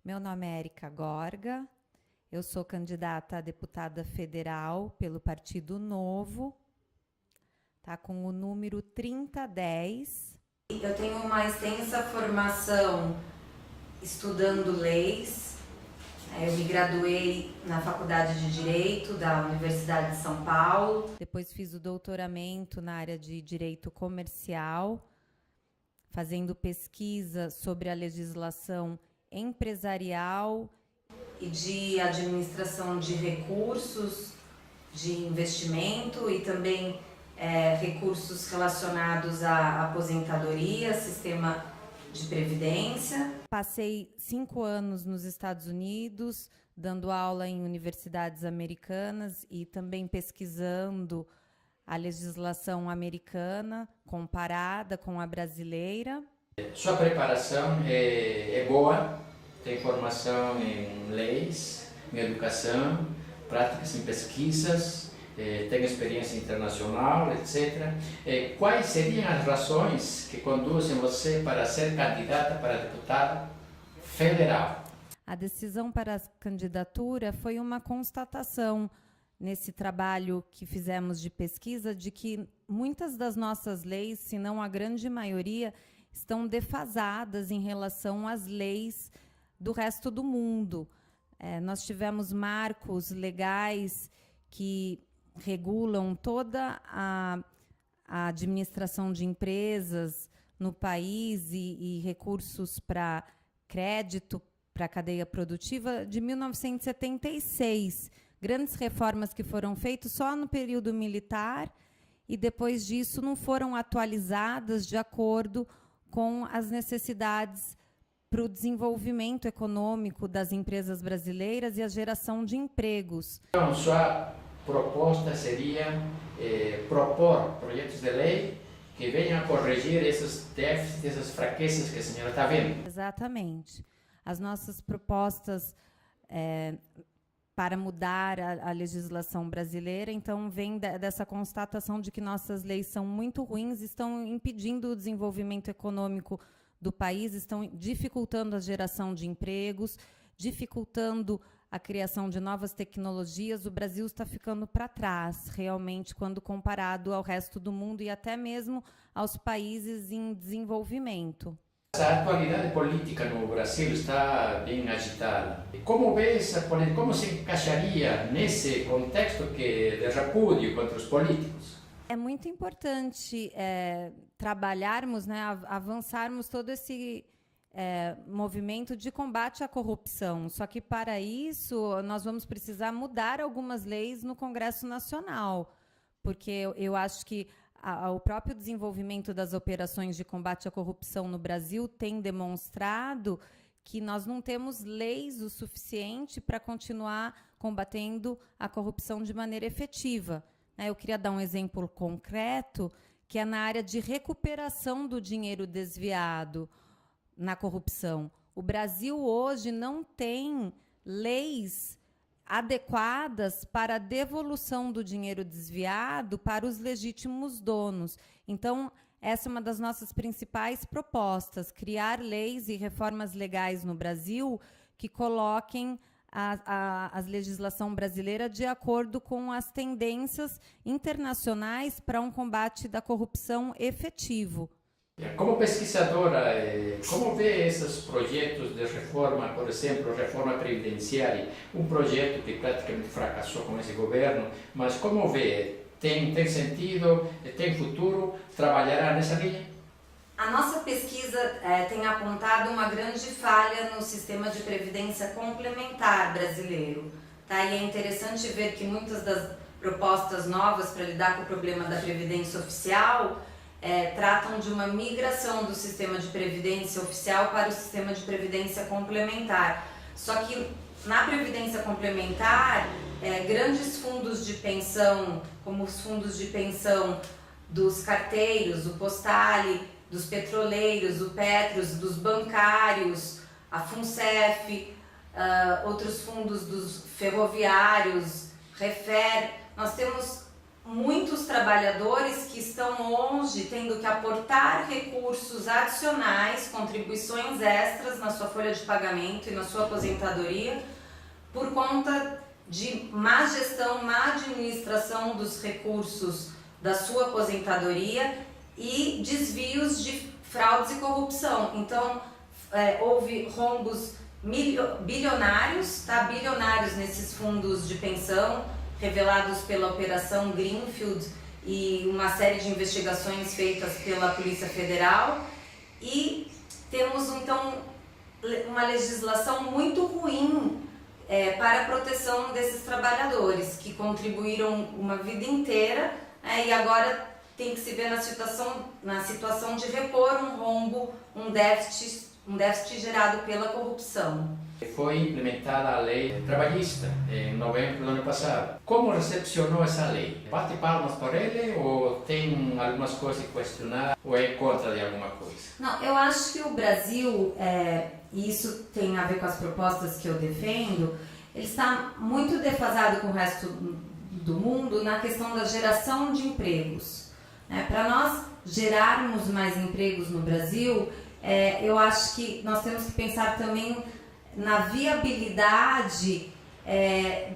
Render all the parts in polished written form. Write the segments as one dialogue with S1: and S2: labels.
S1: Meu nome é Érica Gorga, eu sou candidata a deputada federal pelo Partido Novo, tá, com o número 3010. Eu tenho uma extensa formação estudando leis. Eu me graduei na Faculdade de Direito da Universidade de São Paulo. Depois fiz o doutoramento na área de Direito Comercial, fazendo pesquisa sobre a legislação empresarial e de administração de recursos, de investimento e também recursos relacionados à aposentadoria, sistema de previdência. Passei 5 anos nos Estados Unidos, dando aula em universidades americanas e também pesquisando a legislação americana comparada com a brasileira.
S2: Sua preparação é boa, tem formação em leis, em educação, práticas em pesquisas, tem experiência internacional, etc. Quais seriam as razões que conduzem você para ser candidata para deputada federal?
S1: A decisão para a candidatura foi uma constatação nesse trabalho que fizemos de pesquisa de que muitas das nossas leis, se não a grande maioria, estão defasadas em relação às leis do resto do mundo. Nós tivemos marcos legais que regulam toda a administração de empresas no país e recursos para crédito, para a cadeia produtiva, de 1976. Grandes reformas que foram feitas só no período militar e, depois disso, não foram atualizadas de acordo com as necessidades para o desenvolvimento econômico das empresas brasileiras e a geração de empregos.
S2: Então, sua proposta seria propor projetos de lei que venham a corrigir esses déficits, essas fraquezas que a senhora está vendo.
S1: Exatamente. As nossas propostas para mudar a legislação brasileira, então, vem dessa constatação de que nossas leis são muito ruins, estão impedindo o desenvolvimento econômico do país, estão dificultando a geração de empregos, dificultando a criação de novas tecnologias. O Brasil está ficando para trás, realmente, quando comparado ao resto do mundo e até mesmo aos países em desenvolvimento.
S2: A atualidade política no Brasil está bem agitada. Como vê essa política? Como se encaixaria nesse contexto de repúdio contra os políticos?
S1: É muito importante trabalharmos, né, avançarmos todo esse movimento de combate à corrupção. Só que, para isso, nós vamos precisar mudar algumas leis no Congresso Nacional, porque eu acho que o próprio desenvolvimento das operações de combate à corrupção no Brasil tem demonstrado que nós não temos leis o suficiente para continuar combatendo a corrupção de maneira efetiva. Eu queria dar um exemplo concreto, que é na área de recuperação do dinheiro desviado na corrupção. O Brasil hoje não tem leis adequadas para a devolução do dinheiro desviado para os legítimos donos. Então, essa é uma das nossas principais propostas, criar leis e reformas legais no Brasil que coloquem a legislação brasileira de acordo com as tendências internacionais para um combate da corrupção efetivo.
S2: Como pesquisadora, como vê esses projetos de reforma, por exemplo, reforma previdenciária, um projeto que praticamente fracassou com esse governo, mas como vê? Tem sentido, tem futuro, trabalhará nessa linha?
S1: A nossa pesquisa tem apontado uma grande falha no sistema de previdência complementar brasileiro. Tá? E é interessante ver que muitas das propostas novas para lidar com o problema da previdência oficial tratam de uma migração do sistema de previdência oficial para o sistema de previdência complementar. Só que na previdência complementar, grandes fundos de pensão, como os fundos de pensão dos carteiros, o Postale, dos petroleiros, o Petros, dos bancários, a FUNCEF, outros fundos dos ferroviários, Refer, nós temos muitos trabalhadores que estão hoje tendo que aportar recursos adicionais, contribuições extras na sua folha de pagamento e na sua aposentadoria, por conta de má gestão, má administração dos recursos da sua aposentadoria e desvios de fraudes e corrupção. Então, houve rombos bilionários, tá? Bilionários nesses fundos de pensão, revelados pela Operação Greenfield e uma série de investigações feitas pela Polícia Federal. E temos, então, uma legislação muito ruim para a proteção desses trabalhadores, que contribuíram uma vida inteira e agora tem que se ver na situação de repor um rombo, um déficit gerado pela corrupção.
S2: Foi implementada a lei trabalhista em novembro do ano passado. Como recepcionou essa lei? Bate palmas por ele ou tem algumas coisas a questionar ou é contra de alguma coisa?
S1: Não, eu acho que o Brasil, e isso tem a ver com as propostas que eu defendo, ele está muito defasado com o resto do mundo na questão da geração de empregos. Para nós gerarmos mais empregos no Brasil, eu acho que nós temos que pensar também na viabilidade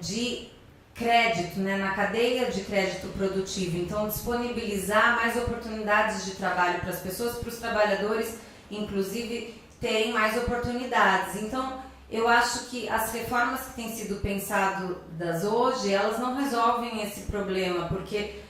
S1: de crédito, na cadeia de crédito produtivo. Então, disponibilizar mais oportunidades de trabalho para as pessoas, para os trabalhadores, inclusive, terem mais oportunidades. Então, eu acho que as reformas que têm sido pensadas hoje, elas não resolvem esse problema, porque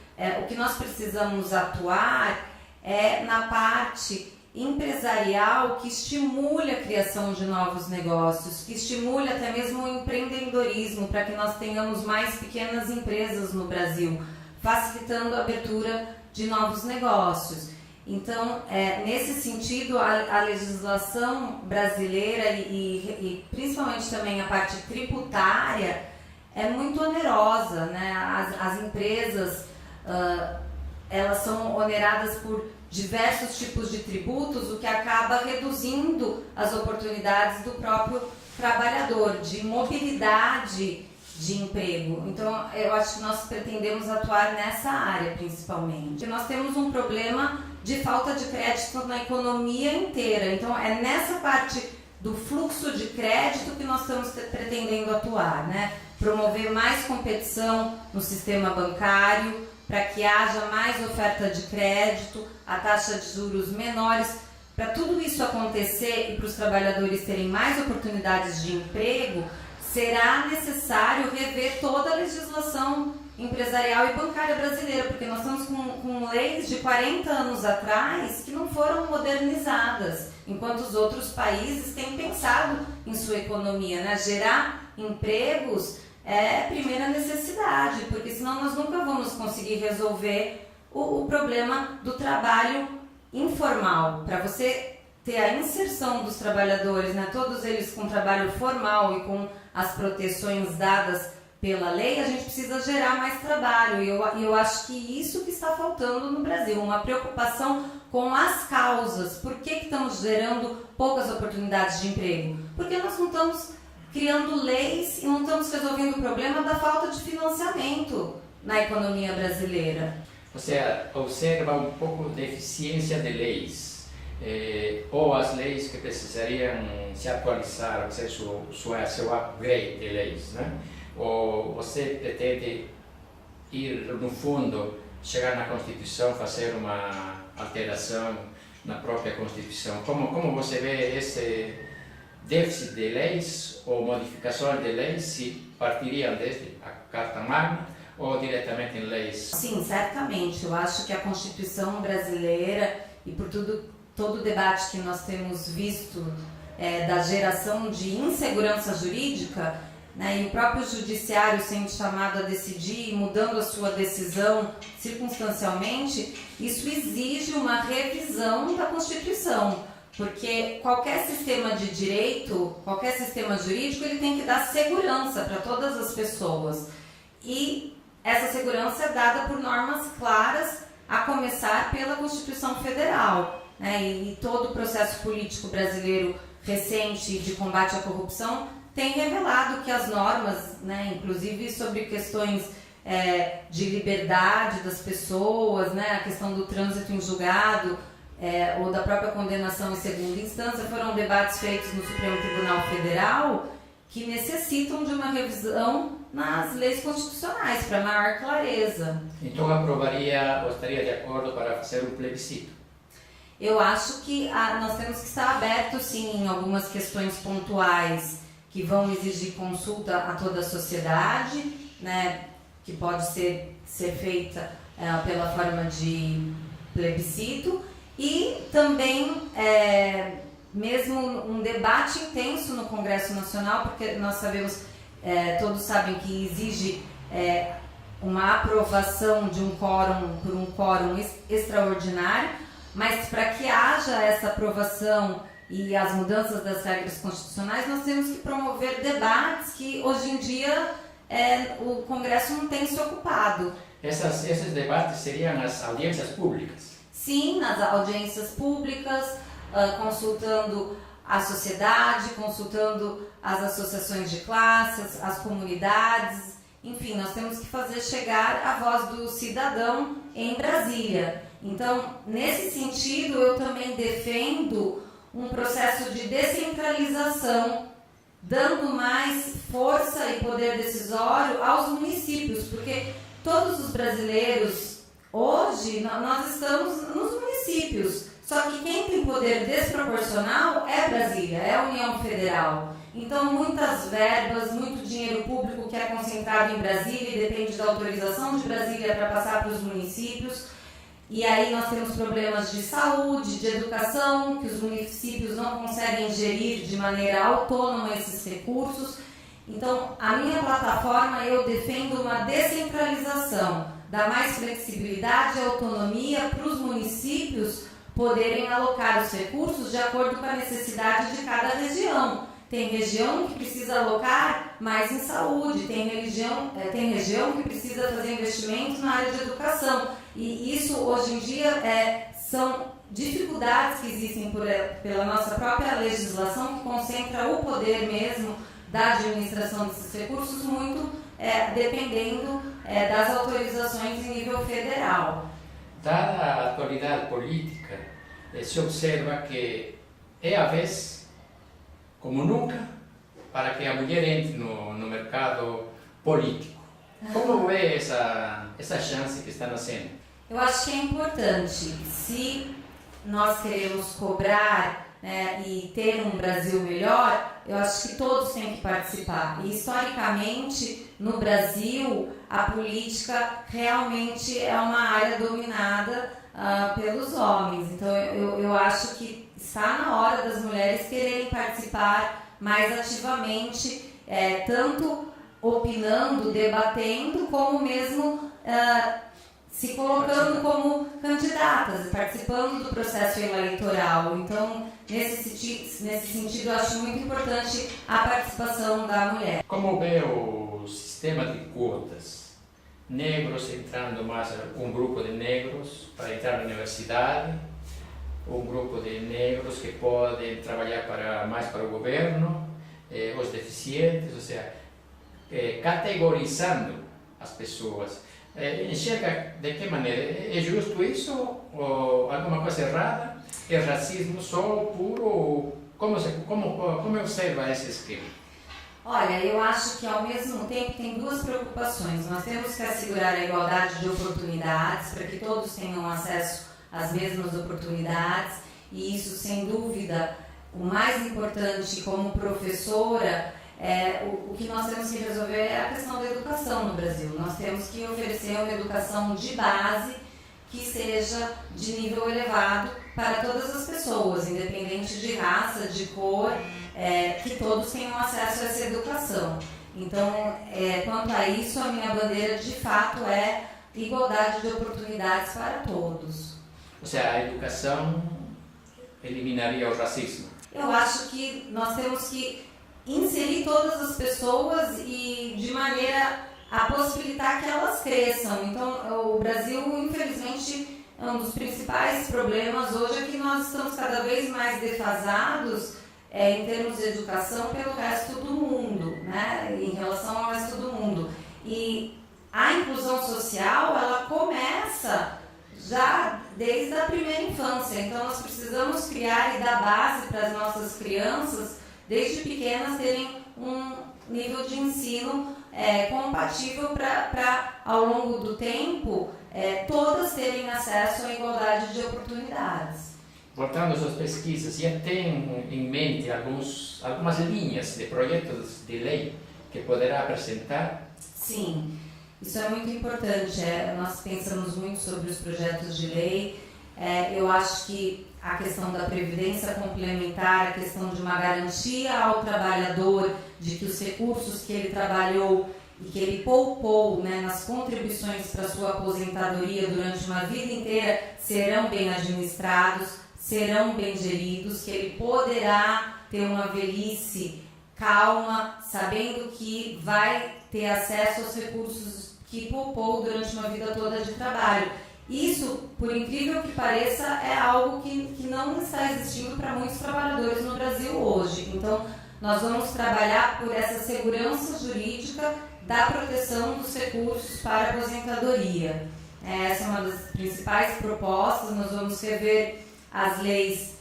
S1: o que nós precisamos atuar é na parte empresarial que estimule a criação de novos negócios, que estimule até mesmo o empreendedorismo, para que nós tenhamos mais pequenas empresas no Brasil, facilitando a abertura de novos negócios. Então, nesse sentido, a legislação brasileira e principalmente também a parte tributária é muito onerosa, né? As empresas, elas são oneradas por diversos tipos de tributos, o que acaba reduzindo as oportunidades do próprio trabalhador, de mobilidade de emprego. Então, eu acho que nós pretendemos atuar nessa área, principalmente. Nós temos um problema de falta de crédito na economia inteira. Então, é nessa parte do fluxo de crédito que nós estamos pretendendo atuar, né? Promover mais competição no sistema bancário, para que haja mais oferta de crédito, a taxa de juros menores. Para tudo isso acontecer e para os trabalhadores terem mais oportunidades de emprego, será necessário rever toda a legislação empresarial e bancária brasileira, porque nós estamos com leis de 40 anos atrás que não foram modernizadas, enquanto os outros países têm pensado em sua economia, né? Gerar empregos é primeira necessidade, porque senão nós nunca vamos conseguir resolver o problema do trabalho informal. Para você ter a inserção dos trabalhadores, né, todos eles com trabalho formal e com as proteções dadas pela lei, a gente precisa gerar mais trabalho. E eu acho que isso que está faltando no Brasil, uma preocupação com as causas. Por que estamos gerando poucas oportunidades de emprego? Porque nós não estamos criando leis e não estamos resolvendo o problema da falta de financiamento na economia brasileira.
S2: Você observa um pouco de eficiência de leis, ou as leis que precisariam se atualizar, ou seja, seu upgrade de leis, né? Ou você pretende ir no fundo, chegar na Constituição, fazer uma alteração na própria Constituição? Como você vê esse déficit de leis ou modificações de leis, se partiriam desde a Carta Magna ou diretamente em leis?
S1: Sim, certamente. Eu acho que a Constituição brasileira, e por todo o debate que nós temos visto da geração de insegurança jurídica, né, e o próprio judiciário sendo chamado a decidir e mudando a sua decisão circunstancialmente, isso exige uma revisão da Constituição. Porque qualquer sistema de direito, qualquer sistema jurídico, ele tem que dar segurança para todas as pessoas. E essa segurança é dada por normas claras, a começar pela Constituição Federal, né? E todo o processo político brasileiro recente de combate à corrupção tem revelado que as normas, né, inclusive sobre questões de liberdade das pessoas, né, a questão do trânsito em julgado, ou da própria condenação em segunda instância, foram debates feitos no Supremo Tribunal Federal que necessitam de uma revisão nas leis constitucionais para maior clareza.
S2: Então aprovaria ou estaria de acordo para fazer um plebiscito?
S1: Eu acho que nós temos que estar abertos, sim, em algumas questões pontuais que vão exigir consulta a toda a sociedade, né, que pode ser feita pela forma de plebiscito, e também mesmo um debate intenso no Congresso Nacional, porque nós sabemos, todos sabem que exige uma aprovação de um quórum por um quórum extraordinário, mas para que haja essa aprovação e as mudanças das regras constitucionais, nós temos que promover debates que hoje em dia o Congresso não tem se ocupado.
S2: Esses debates seriam as audiências públicas?
S1: Sim, nas audiências públicas, consultando a sociedade, consultando as associações de classes, as comunidades, enfim, nós temos que fazer chegar a voz do cidadão em Brasília. Então, nesse sentido, eu também defendo um processo de descentralização, dando mais força e poder decisório aos municípios, porque todos os brasileiros, hoje, nós estamos nos municípios, só que quem tem poder desproporcional é Brasília, é a União Federal. Então, muitas verbas, muito dinheiro público que é concentrado em Brasília e depende da autorização de Brasília para passar para os municípios. E aí nós temos problemas de saúde, de educação, que os municípios não conseguem gerir de maneira autônoma esses recursos. Então, a minha plataforma, eu defendo uma descentralização, dar mais flexibilidade e autonomia para os municípios poderem alocar os recursos de acordo com a necessidade de cada região. Tem região que precisa alocar mais em saúde, tem região que precisa fazer investimentos na área de educação. E isso, hoje em dia, são dificuldades que existem pela nossa própria legislação, que concentra o poder mesmo da administração desses recursos, muito dependendo das autorizações em nível federal.
S2: Dada a atualidade política, se observa que é a vez, como nunca, para que a mulher entre no mercado político. Como vê essa chance que está nascendo?
S1: Eu acho que é importante, se nós queremos cobrar, né, e ter um Brasil melhor, eu acho que todos têm que participar. E, historicamente, no Brasil, a política realmente é uma área dominada pelos homens. Então, eu acho que está na hora das mulheres quererem participar mais ativamente, tanto opinando, debatendo, como mesmo se colocando como candidatas, participando do processo eleitoral. Então, nesse sentido, eu acho muito importante a participação da mulher.
S2: Como vê o sistema de cotas? Negros entrando mais, um grupo de negros para entrar na universidade, um grupo de negros que podem trabalhar mais para o governo, os deficientes, ou seja, categorizando as pessoas. Enxerga de que maneira? É justo isso? Ou alguma coisa errada? É racismo só puro? Como observa esse esquema?
S1: Olha, eu acho que ao mesmo tempo tem duas preocupações. Nós temos que assegurar a igualdade de oportunidades para que todos tenham acesso às mesmas oportunidades, e isso, sem dúvida, o mais importante como professora, o que nós temos que resolver é a questão da educação no Brasil. Nós temos que oferecer uma educação de base que seja de nível elevado para todas as pessoas, independente de raça, de cor, que todos tenham acesso a essa educação. Então, quanto a isso, a minha bandeira de fato é igualdade de oportunidades para todos.
S2: Ou seja, a educação eliminaria o racismo?
S1: Eu acho que nós temos que inserir todas as pessoas e de maneira a possibilitar que elas cresçam. Então, o Brasil, infelizmente, um dos principais problemas hoje é que nós estamos cada vez mais defasados em termos de educação pelo resto do mundo, né? Em relação ao resto do mundo. E a inclusão social, ela começa já desde a primeira infância. Então, nós precisamos criar e dar base para as nossas crianças, desde pequenas, terem um nível de ensino compatível para, ao longo do tempo, todas terem acesso à igualdade de oportunidades.
S2: Voltando às suas pesquisas, já tem em mente algumas linhas de projetos de lei que poderá apresentar?
S1: Sim, isso é muito importante. Nós pensamos muito sobre os projetos de lei. Eu acho que a questão da previdência complementar, a questão de uma garantia ao trabalhador de que os recursos que ele trabalhou e que ele poupou, né, nas contribuições para a sua aposentadoria durante uma vida inteira serão bem administrados, serão bem geridos, que ele poderá ter uma velhice calma, sabendo que vai ter acesso aos recursos que poupou durante uma vida toda de trabalho. Isso, por incrível que pareça, é algo que não está existindo para muitos trabalhadores no Brasil hoje. Então, nós vamos trabalhar por essa segurança jurídica da proteção dos recursos para a aposentadoria. Essa é uma das principais propostas. Nós vamos rever as leis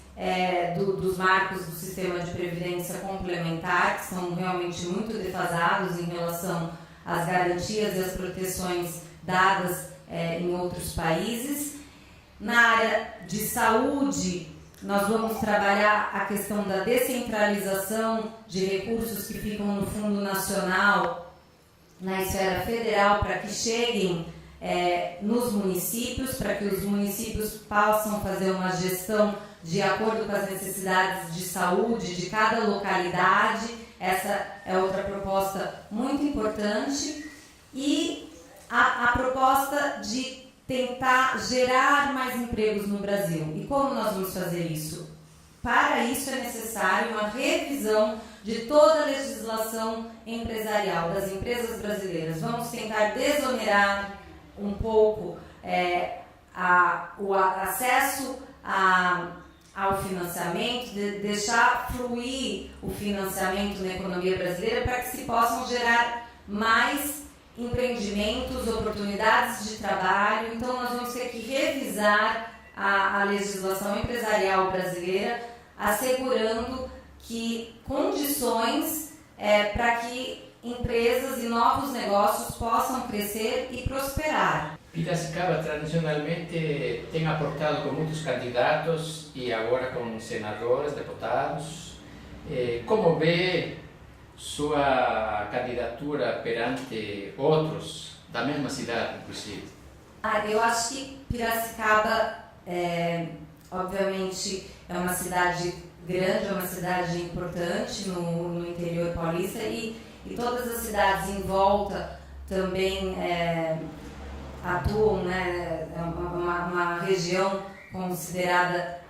S1: dos marcos do sistema de previdência complementar, que são realmente muito defasados em relação às garantias e às proteções dadas em outros países. Na área de saúde, nós vamos trabalhar a questão da descentralização de recursos que ficam no Fundo Nacional, na esfera federal, para que cheguem nos municípios, para que os municípios possam fazer uma gestão de acordo com as necessidades de saúde de cada localidade. Essa é outra proposta muito importante. E a proposta de tentar gerar mais empregos no Brasil. E como nós vamos fazer isso? Para isso é necessário uma revisão de toda a legislação empresarial das empresas brasileiras. Vamos tentar desonerar um pouco o acesso ao financiamento, deixar fluir o financiamento na economia brasileira para que se possam gerar mais empreendimentos, oportunidades de trabalho. Então, nós vamos ter que revisar a legislação empresarial brasileira, assegurando que condições para que empresas e novos negócios possam crescer e prosperar.
S2: Piracicaba tradicionalmente tem aportado com muitos candidatos e agora com senadores, deputados. Como vê sua candidatura perante outros da mesma cidade, inclusive?
S1: Eu acho que Piracicaba, obviamente, é uma cidade grande, é uma cidade importante no interior paulista e todas as cidades em volta também atuam, né? É uma região considerada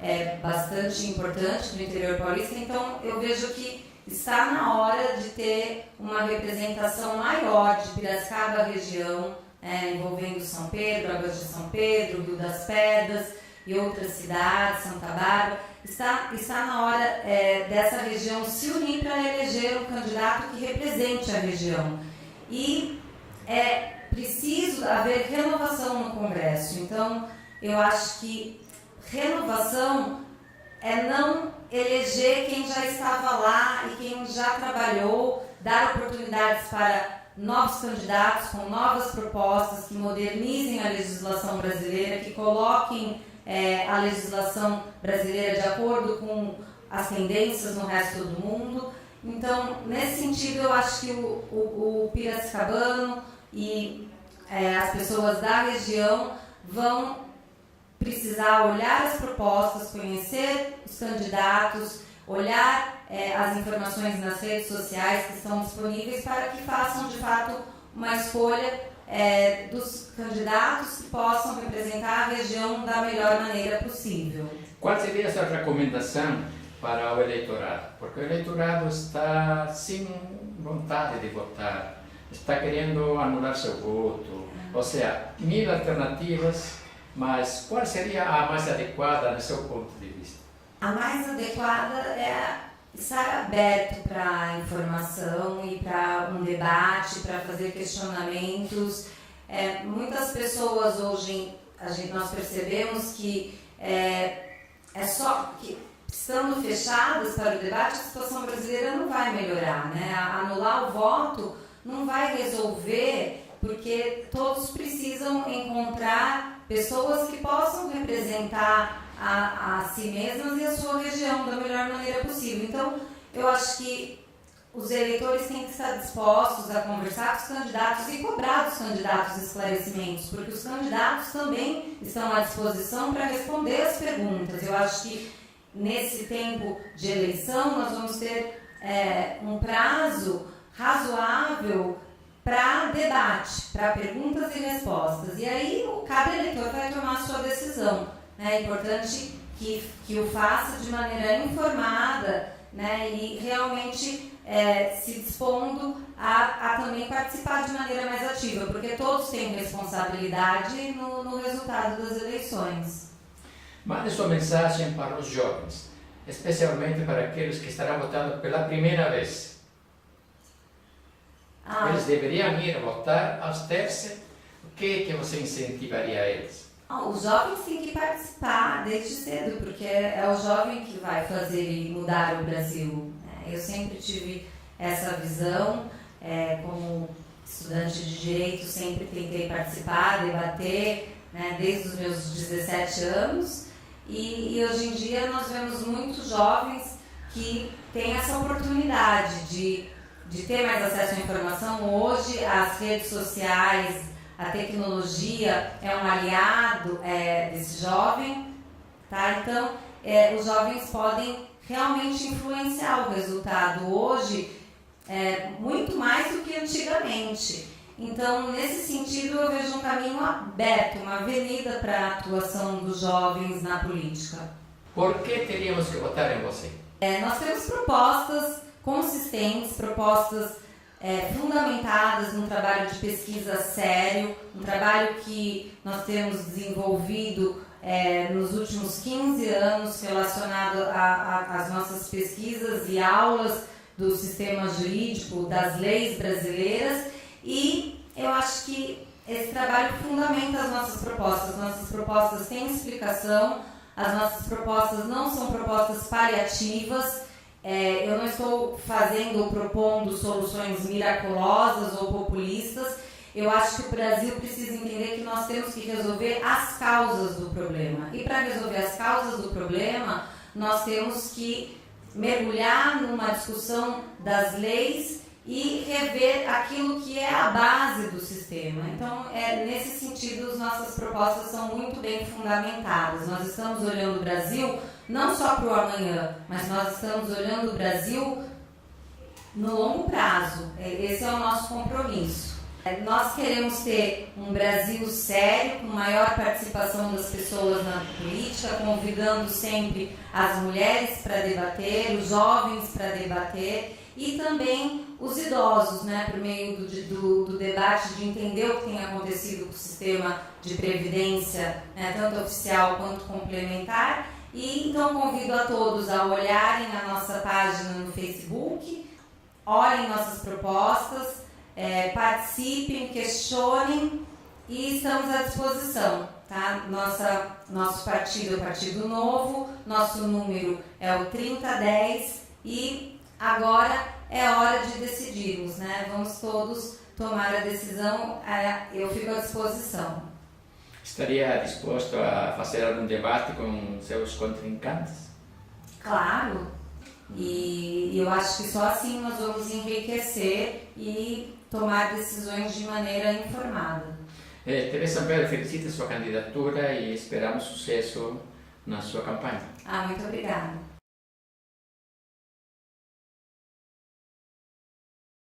S1: bastante importante no interior paulista, então eu vejo que está na hora de ter uma representação maior de Piracicaba, região, envolvendo São Pedro, Águas de São Pedro, Rio das Pedras e outras cidades, Santa Bárbara. Está na hora dessa região se unir para eleger um candidato que represente a região. E é preciso haver renovação no Congresso. Então, eu acho que renovação é não eleger quem já estava lá e quem já trabalhou, dar oportunidades para novos candidatos com novas propostas que modernizem a legislação brasileira, que coloquem a legislação brasileira de acordo com as tendências no resto do mundo. Então, nesse sentido, eu acho que o piracicabano e as pessoas da região vão precisar olhar as propostas, conhecer os candidatos, olhar as informações nas redes sociais que estão disponíveis para que façam, de fato, uma escolha dos candidatos que possam representar a região da melhor maneira possível.
S2: Qual seria a sua recomendação para o eleitorado? Porque o eleitorado está sem vontade de votar, está querendo anular seu voto, ou seja, 1000 alternativas, mas qual seria a mais adequada no seu ponto de vista?
S1: A mais adequada é estar aberto para a informação e para um debate, para fazer questionamentos, muitas pessoas hoje, nós percebemos que é só que, estando fechadas para o debate, a situação brasileira não vai melhorar, né? Anular o voto não vai resolver, porque todos precisam encontrar pessoas que possam representar a si mesmas e a sua região da melhor maneira possível. Então, eu acho que os eleitores têm que estar dispostos a conversar com os candidatos e cobrar dos candidatos esclarecimentos, porque os candidatos também estão à disposição para responder as perguntas. Eu acho que nesse tempo de eleição nós vamos ter um prazo razoável para debate, para perguntas e respostas. E aí cada eleitor vai tomar a sua decisão. É importante que o faça de maneira informada, né, e realmente se dispondo a também participar de maneira mais ativa, porque todos têm responsabilidade no resultado das eleições.
S2: Mande sua mensagem para os jovens, especialmente para aqueles que estarão votando pela primeira vez. Eles deveriam ir votar aos terços. O que você incentivaria a eles?
S1: Os jovens têm que participar desde cedo, porque é o jovem que vai fazer e mudar o Brasil. Eu sempre tive essa visão, como estudante de Direito, sempre tentei participar, debater, né, desde os meus 17 anos. E hoje em dia nós vemos muitos jovens que têm essa oportunidade de ter mais acesso à informação. Hoje as redes sociais, a tecnologia é um aliado desse jovem, tá? Então os jovens podem realmente influenciar o resultado hoje muito mais do que antigamente. Então, nesse sentido, eu vejo um caminho aberto, uma avenida para a atuação dos jovens na política.
S2: Por que teríamos que votar em você?
S1: Nós temos propostas consistentes, propostas fundamentadas num trabalho de pesquisa sério, um trabalho que nós temos desenvolvido nos últimos 15 anos relacionado às nossas pesquisas e aulas do sistema jurídico, das leis brasileiras. E eu acho que esse trabalho fundamenta as nossas propostas. Nossas propostas têm explicação, as nossas propostas não são propostas paliativas. Eu não estou fazendo ou propondo soluções miraculosas ou populistas. Eu acho que o Brasil precisa entender que nós temos que resolver as causas do problema. E para resolver as causas do problema, nós temos que mergulhar numa discussão das leis e rever aquilo que é a base do sistema. Então, nesse sentido, as nossas propostas são muito bem fundamentadas. Nós estamos olhando o Brasil não só para o amanhã, mas nós estamos olhando o Brasil no longo prazo. Esse é o nosso compromisso. Nós queremos ter um Brasil sério, com maior participação das pessoas na política, convidando sempre as mulheres para debater, os jovens para debater, e também os idosos, né, por meio do debate, de entender o que tem acontecido com o sistema de previdência, né, tanto oficial quanto complementar. E então convido a todos a olharem a nossa página no Facebook, olhem nossas propostas, participem, questionem, e estamos à disposição. Tá? Nosso partido é o Partido Novo, nosso número é o 3010 e agora é hora de decidirmos, né? Vamos todos tomar a decisão, eu fico à disposição.
S2: Estaria disposto a fazer algum debate com seus contrincantes?
S1: Claro, e eu acho que só assim nós vamos enriquecer e tomar decisões de maneira informada.
S2: Teresa Ampero, felicito sua candidatura e esperamos sucesso na sua campanha.
S1: Muito obrigada.